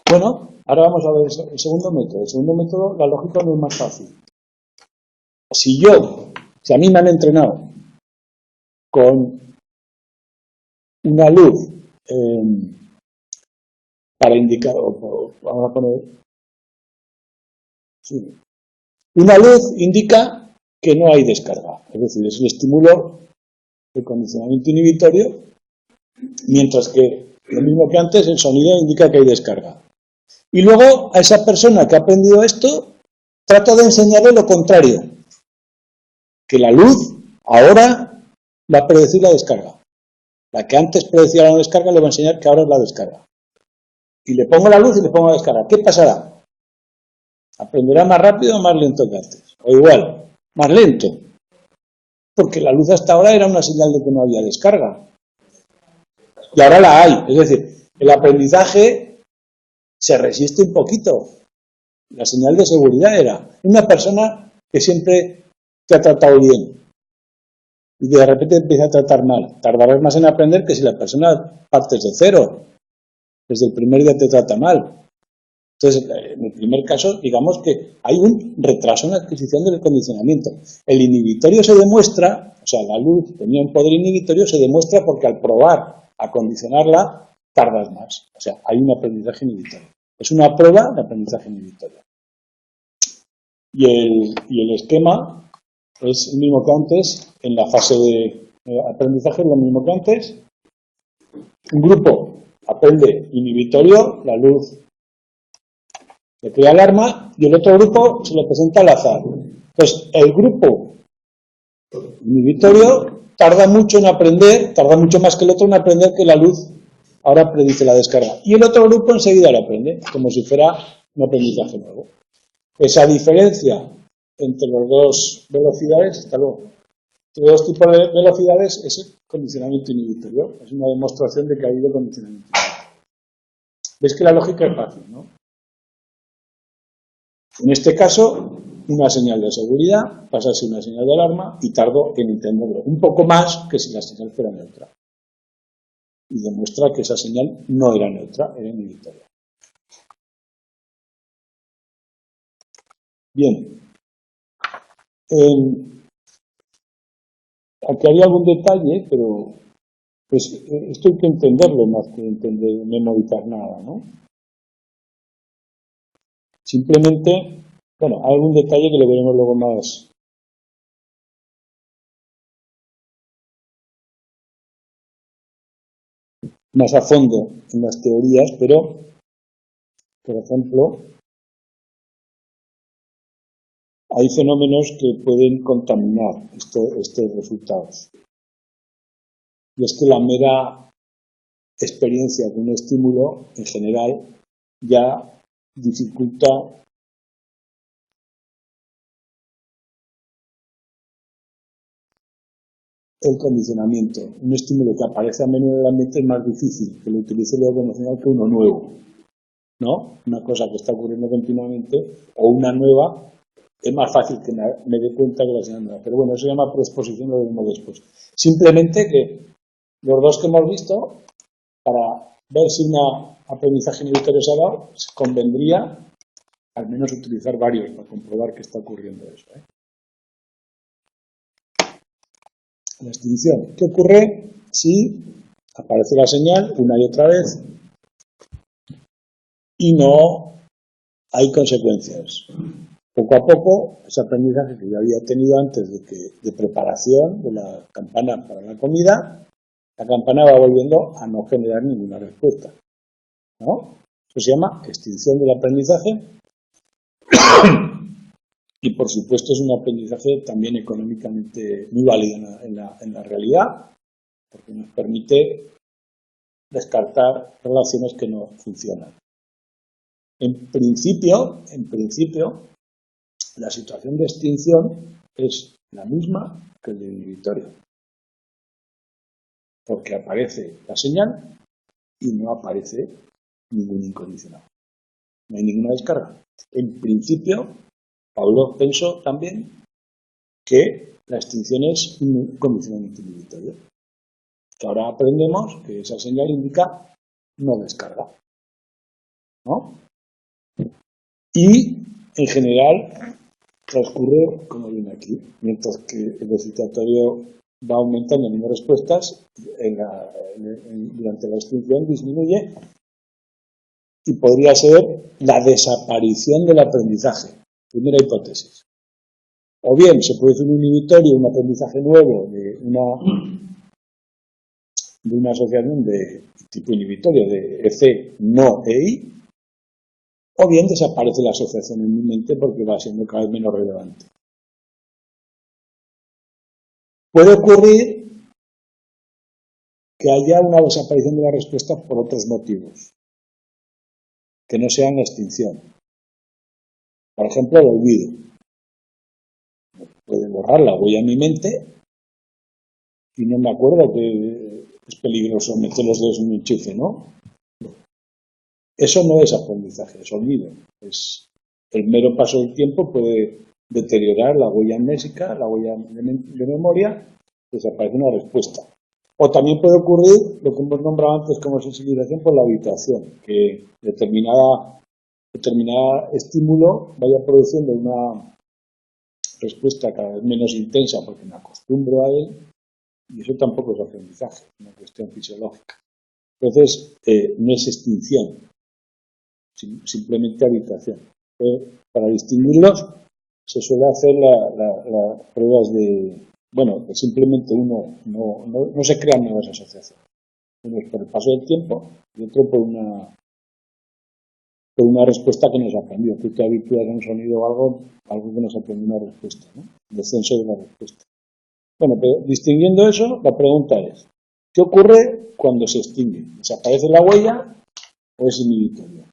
Bueno, ahora vamos a ver el segundo método. El segundo método, la lógica no es más fácil. Si a mí me han entrenado con una luz para indicar, vamos a poner, sí, una luz indica que no hay descarga, es decir, es el estímulo de condicionamiento inhibitorio, mientras que, lo mismo que antes, el sonido indica que hay descarga. Y luego, a esa persona que ha aprendido esto, trato de enseñarle lo contrario, que la luz ahora va a predecir la descarga. La que antes predecía la no descarga le va a enseñar que ahora es la descarga. Y le pongo la luz y le pongo la descarga. ¿Qué pasará? ¿Aprenderá más rápido o más lento que antes? O igual, más lento. Porque la luz hasta ahora era una señal de que no había descarga. Y ahora la hay. Es decir, el aprendizaje se resiste un poquito. La señal de seguridad era una persona que siempre te ha tratado bien y de repente empieza a tratar mal. Tardarás más en aprender que si la persona partes de cero. Desde el primer día te trata mal. Entonces, en el primer caso, digamos que hay un retraso en la adquisición del condicionamiento. El inhibitorio se demuestra, o sea, la luz tenía un poder inhibitorio, se demuestra porque al probar a condicionarla, tardas más. O sea, hay un aprendizaje inhibitorio. Es una prueba de aprendizaje inhibitorio. Y el esquema es el mismo que antes, en la fase de aprendizaje es lo mismo que antes. Un grupo aprende inhibitorio, la luz le crea alarma, y el otro grupo se lo presenta al azar. Entonces, el grupo inhibitorio tarda mucho en aprender, tarda mucho más que el otro en aprender que la luz ahora predice la descarga. Y el otro grupo enseguida lo aprende, como si fuera un aprendizaje nuevo. Esa diferencia entre las dos velocidades, hasta luego, entre dos tipos de velocidades es el condicionamiento inhibitorio. Es una demostración de que ha habido condicionamiento inhibitorio. ¿Ves que la lógica es fácil, no? En este caso, una señal de seguridad pasa a ser una señal de alarma y tardo en entenderlo un poco más que si la señal fuera neutra. Y demuestra que esa señal no era neutra, era inhibitoria. Bien. Aquí hay algún detalle, pero pues, esto hay que entenderlo más que memorizar nada, ¿no? Simplemente, bueno, hay algún detalle que lo veremos luego más a fondo en las teorías, pero, por ejemplo, hay fenómenos que pueden contaminar estos resultados. Y es que la mera experiencia de un estímulo, en general, ya dificulta el condicionamiento. Un estímulo que aparece a menudo en el ambiente es más difícil que lo utilice luego convencional que uno nuevo, ¿no? Una cosa que está ocurriendo continuamente o una nueva es más fácil que me dé cuenta que la señal no da. Pero bueno, eso se llama preexposición, lo vemos después. Simplemente que los dos que hemos visto, para ver si un aprendizaje inhibitorio se ha dado, convendría al menos utilizar varios para comprobar que está ocurriendo eso. La extinción. ¿Qué ocurre si aparece la señal una y otra vez y no hay consecuencias? Poco a poco, ese aprendizaje que yo había tenido antes de preparación de la campana para la comida, la campana va volviendo a no generar ninguna respuesta, ¿no? Eso se llama extinción del aprendizaje y, por supuesto, es un aprendizaje también económicamente muy válido en la realidad, porque nos permite descartar relaciones que no funcionan. En principio, la situación de extinción es la misma que el de inhibitorio, porque aparece la señal y no aparece ningún incondicional. No hay ninguna descarga. En principio, Pavlov pensó también que la extinción es un condicionamiento inhibitorio. Que ahora aprendemos que esa señal indica no descarga, ¿no? Y, en general, transcurre como viene aquí, mientras que el excitatorio va aumentando en número de respuestas, durante la extinción disminuye y podría ser la desaparición del aprendizaje. Primera hipótesis. O bien se produce un inhibitorio, un aprendizaje nuevo de una asociación de tipo inhibitorio de EC, no EI, o bien desaparece la asociación en mi mente porque va siendo cada vez menos relevante. Puede ocurrir que haya una desaparición de la respuesta por otros motivos, que no sean extinción. Por ejemplo, el olvido. Puede borrar la huella en mi mente y no me acuerdo que es peligroso meter los dedos en un enchufe, ¿no? Eso no es aprendizaje, es olvido. El mero paso del tiempo puede deteriorar la huella amnésica, la huella de memoria, desaparece una respuesta. O también puede ocurrir lo que hemos nombrado antes como sensibilización por la habituación, que determinada estímulo vaya produciendo una respuesta cada vez menos intensa porque me acostumbro a él, y eso tampoco es aprendizaje, es una cuestión fisiológica. Entonces, no es extinción, simplemente habituación. Para distinguirlos se suele hacer las pruebas de, bueno, que simplemente uno no se crean nuevas asociaciones. Uno es por el paso del tiempo y otro por una respuesta que nos aprendió. Tú te habitúas a un sonido o algo que nos aprendió una respuesta, ¿no? Descenso de la respuesta. Bueno, pero distinguiendo eso, la pregunta es, ¿qué ocurre cuando se extingue? ¿Desaparece la huella o es inhibitorio?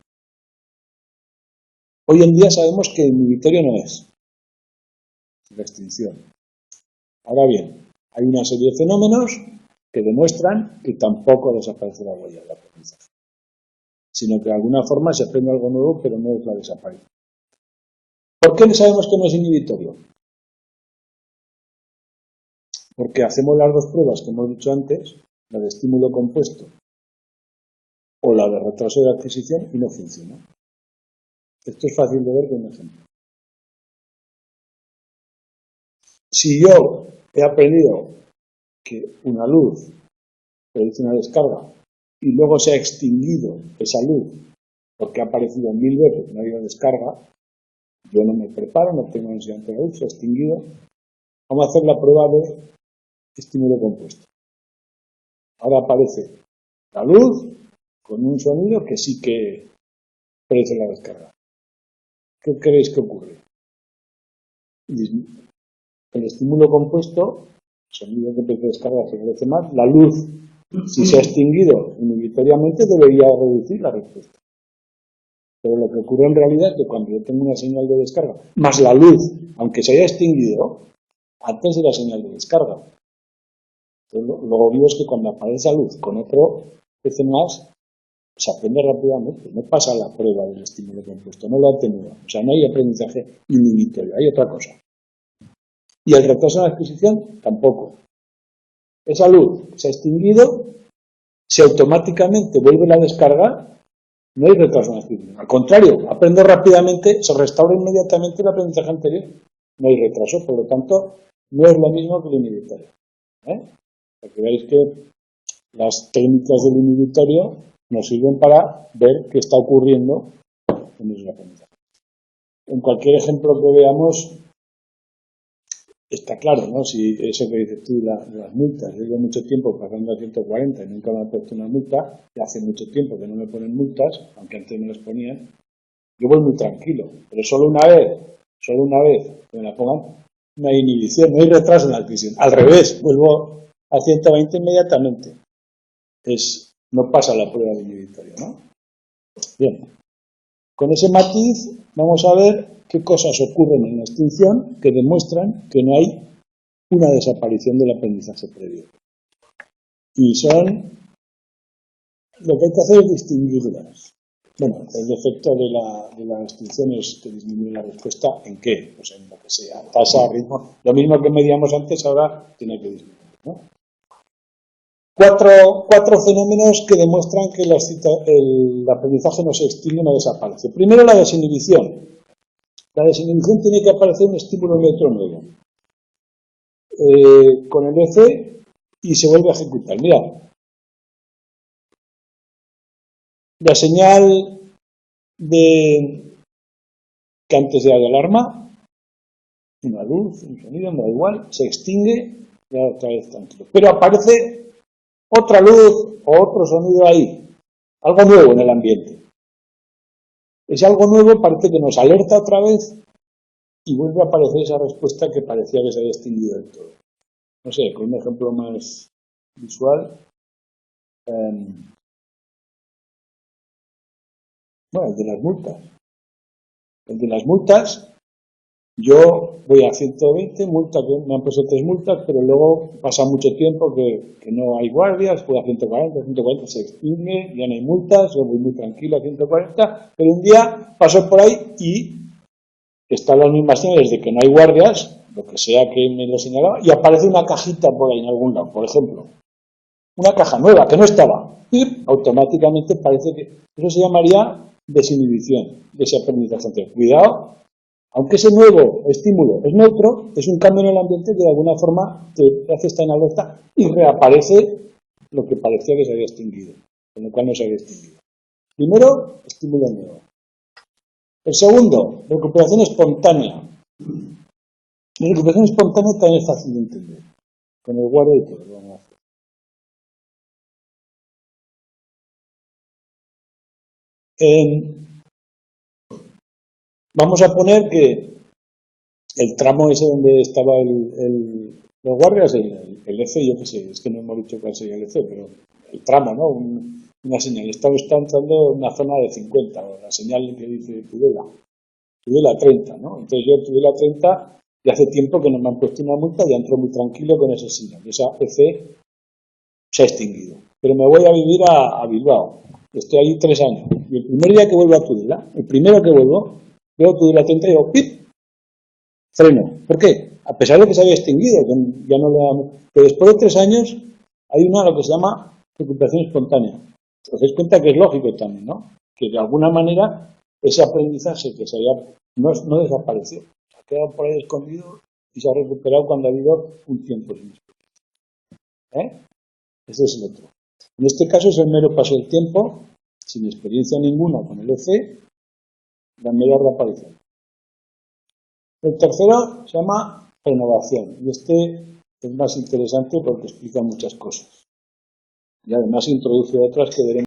Hoy en día sabemos que inhibitorio no es la extinción. Ahora bien, hay una serie de fenómenos que demuestran que tampoco desaparece la huella del aprendizaje, sino que de alguna forma se aprende algo nuevo, pero no es la desaparición. ¿Por qué sabemos que no es inhibitorio? Porque hacemos las dos pruebas que hemos dicho antes, la de estímulo compuesto o la de retraso de adquisición, y no funciona. Esto es fácil de ver con un ejemplo. Si yo he aprendido que una luz produce una descarga y luego se ha extinguido esa luz porque ha aparecido 1000 veces, no ha habido descarga, yo no me preparo, no tengo necesidad de la luz, se ha extinguido. Vamos a hacer la prueba de estímulo compuesto. Ahora aparece la luz con un sonido que sí que produce la descarga. ¿Qué creéis que ocurre? El estímulo compuesto, el sonido que produce descarga se produce más, la luz, si se ha extinguido inhibitoriamente, debería reducir la respuesta. Pero lo que ocurre en realidad es que cuando yo tengo una señal de descarga, más la luz, aunque se haya extinguido, antes de la señal de descarga. Entonces, lo obvio es que cuando aparece la luz con otro, veces más, se aprende rápidamente, no pasa la prueba del estímulo compuesto, no lo atenúa. O sea, no hay aprendizaje inhibitorio, hay otra cosa. Y el retraso en la adquisición, tampoco. Esa luz se ha extinguido, si automáticamente vuelve a descargar, no hay retraso en la adquisición. Al contrario, aprendo rápidamente, se restaura inmediatamente el aprendizaje anterior. No hay retraso, por lo tanto, no es lo mismo que el inhibitorio. Para que veáis que las técnicas del inhibitorio nos sirven para ver qué está ocurriendo en el aprendizaje. En cualquier ejemplo que veamos, está claro, ¿no? Si eso que dices tú, las multas, yo llevo mucho tiempo pagando a 140 y nunca me han puesto una multa, y hace mucho tiempo que no me ponen multas, aunque antes me las ponían, yo voy muy tranquilo, pero solo una vez que me la pongan, no hay inhibición, no hay retraso en la adquisición. Al revés, vuelvo a 120 inmediatamente. No pasa la prueba de inhibitorio, ¿no? Bien. Con ese matiz vamos a ver qué cosas ocurren en la extinción que demuestran que no hay una desaparición del aprendizaje previo. Y son, lo que hay que hacer es distinguirlas. Bueno, el defecto de la extinción es que disminuye la respuesta ¿en qué? Pues en lo que sea, tasa, ritmo, lo mismo que medíamos antes, ahora tiene que disminuir, ¿no? Cuatro fenómenos que demuestran que el aprendizaje no se extingue, no desaparece. Primero, la desinhibición. La desinhibición tiene que aparecer un estímulo neutro nuevo. Con el EC y se vuelve a ejecutar. Mira, la señal que antes era de alarma, una luz, un sonido, me da igual, se extingue y ahora otra vez tranquilo. Pero aparece otra luz o otro sonido ahí, algo nuevo en el ambiente. Ese algo nuevo parece que nos alerta otra vez y vuelve a aparecer esa respuesta que parecía que se había extinguido del todo. No sé, con un ejemplo más visual. Bueno, el de las multas. El de las multas, yo voy a 120, multa que me han puesto 3 multas, pero luego pasa mucho tiempo que no hay guardias, voy a 140 se extingue, ya no hay multas, yo voy muy tranquilo a 140, pero un día paso por ahí y están las mismas señales de que no hay guardias, lo que sea que me lo señalaba, y aparece una cajita por ahí en algún lado, por ejemplo. Una caja nueva que no estaba. Y automáticamente parece que eso se llamaría desinhibición de ese aprendizaje anterior. Cuidado, aunque ese nuevo estímulo es neutro, es un cambio en el ambiente que de alguna forma te hace estar en alerta y reaparece lo que parecía que se había extinguido, con lo cual no se había extinguido. Primero, estímulo nuevo. El segundo, recuperación espontánea. La recuperación espontánea también es fácil de entender. Con el guardia y todo lo vamos a hacer. Vamos a poner que el tramo ese donde estaba los guardias, el EC, yo qué sé, es que no hemos dicho cuál sería el EC, pero el tramo, ¿no? Una señal. Está entrando en una zona de 50, o la señal que dice Tudela 30, ¿no? Entonces yo Tudela 30 y hace tiempo que no me han puesto una multa y entro muy tranquilo con esa señal. Esa EC se ha extinguido. Pero me voy a vivir a Bilbao. Estoy allí 3 años. Y el primer día que vuelvo a Tudela, el primero que vuelvo, veo Tudela 30 y digo, ¡pip! Freno. ¿Por qué? A pesar de que se había extinguido, ya no lo... Pero después de 3 años hay lo que se llama recuperación espontánea. Os dais cuenta que es lógico también, ¿no? Que de alguna manera ese aprendizaje que se había no desapareció. Ha quedado por ahí escondido y se ha recuperado cuando ha habido un tiempo sin experiencia. Ese es el otro. En este caso es el mero paso del tiempo, sin experiencia ninguna con el EC, la mera reaparición. El tercero se llama renovación, y este es más interesante porque explica muchas cosas. Y además introduce otras que veremos.